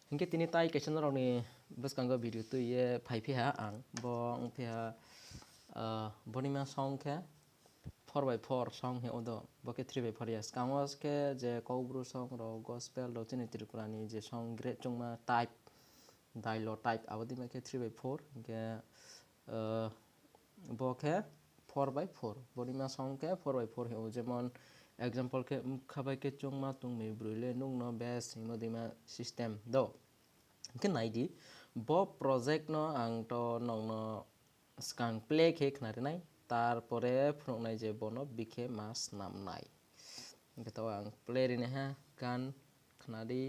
Hingke tini tai question rok ni bwskang video tu ye phai phiha ang bo phiha bonima song ke 4x4 song he odo boke 3x4 yes kamos ke je Kaubru song ro gospel ro chini Tripura ni je song great chungma type dialogue type abodi ma ke 3x4 ke boke 4x4 bonima song ke 4x4 he o jemon example ke khabai ke chungma tungmi bruile nung no best himodima system do ke naidi bo project no ang to nong no skang play ke khnari nai তারপরে ফ্রংনাই যে বনো বিখে মাস নামনাই তো আং প্লে রিনে হ্যাঁ গান খানাদি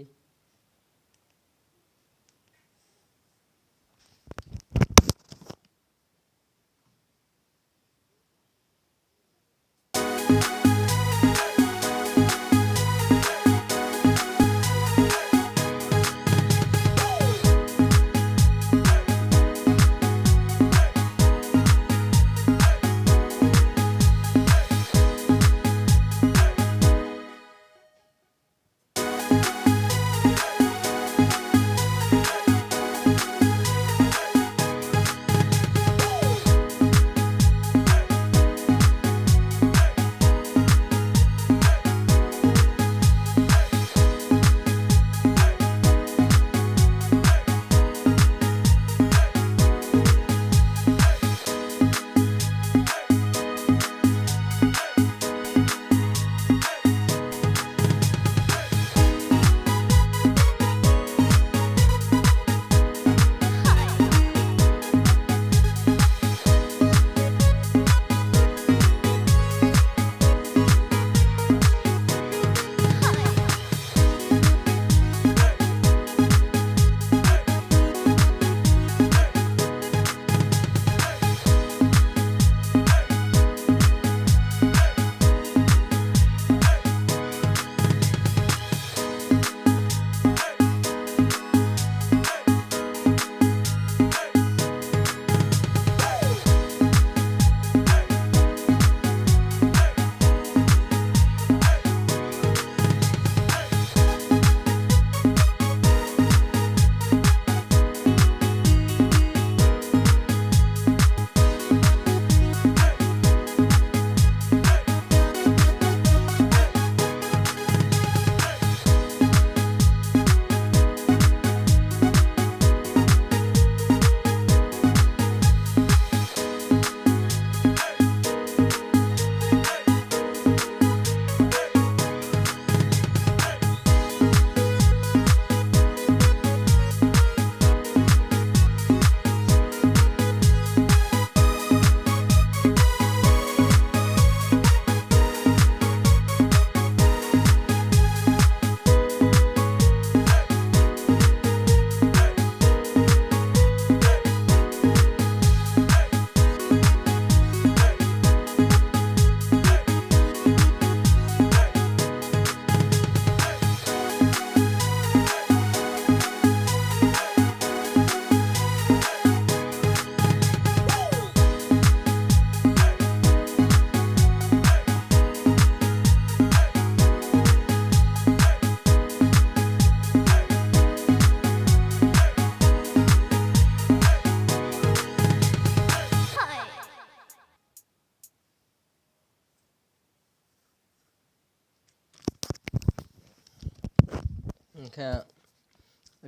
ke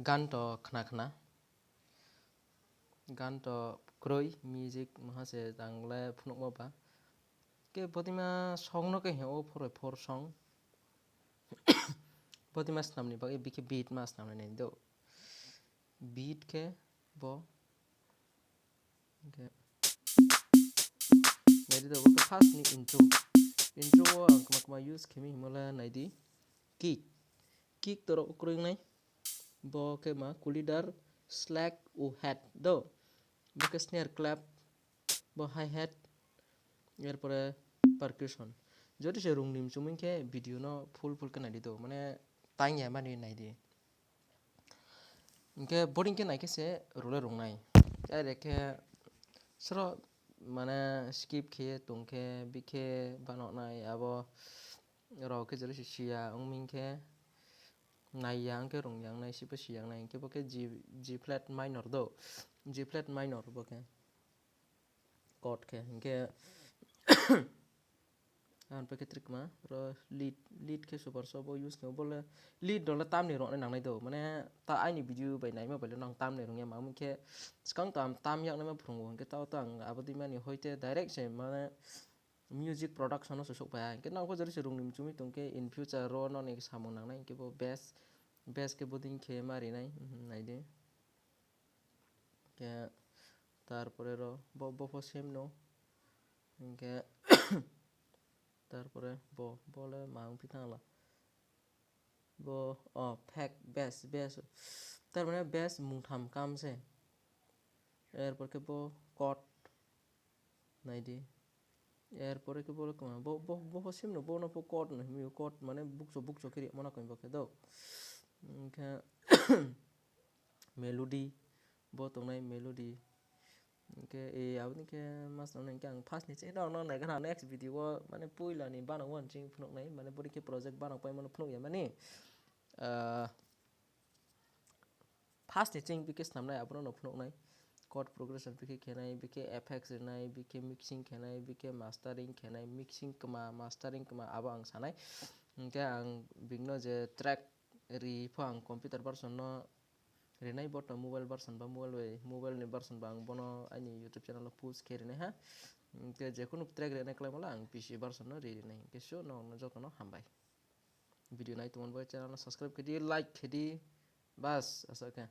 gan to khna khna gan to kroi music mahase dangle phunukma ba ke bodima song no ke he o 4x4 song bodima snamni ba bike beat mas namne nei do beat ke bo ke nei do ba first ni intro ang kama use kemi himala naidi kick toro ukring nai bo ke ma kulidar slack u hat do bo ke snare clap bo hi hat এরপরে percussion যদি সে রুংনিম চুমিংকে ভিডিও ন ফুল ফুল কে নাইদি তো মানে তাই nya mani naidi ke boarding ke naike se rule rungnai ai ke sro মানে skip khiye tungke bikhe banok nai abo ro ke jori sia ongmingke nai yang ke rong yang nai sipa si yang nai ke boke G flat minor do G flat minor boke chord ke ke an pakai trik mah ro lead ke super sobo use ke boleh lead dola tam ni rong nang nai do mana ta ai ni video bai nai ma bai nang tam ni rong ya ma ke sekarang tam yang nama prong ke tau tang abadi mani hoite direct se mana music production no sok bai ke nang ko jari se rong nim chumi tong ke in future ro no ni samong nang nai ke bo best ke boding ke mari nai nai de ke তারপরে র ব same no ইনকে তারপরে বলে মাং পিথাংলা ব ফ্যাক বেস তার মানে বেস মুংথাম কামছে এরপর কে ব কট নাইদি এরপরে কে বলে কমা ব সেম নো ব না ব কট না মি কট মানে বুকচো কেরি মনা কইম বকে দাও ইনকে মেলোডি ব তংনাই melody ke aku ni ke mas nong ke ang pas ni cek dong nong naik kan next video mana pui lah ni bana wan cing punok nai mana bodi ke project bana pai mana punok ya mana pas ni cing bike snam nai abu nong punok nai chord progression bike kenai bike effects nai bike mixing kenai bike mastering kenai mixing kema mastering kema abu ang sanai ke ang bingno je track ri po ang computer version no renai bottom mobile version ba mobile ni version ba ang bono ani YouTube channel post ke renai ha ke je kono track renai kala mala ang PC version no renai ke show no jokono hambai video nai tumon boy channel subscribe ke di like ke di bas asa ke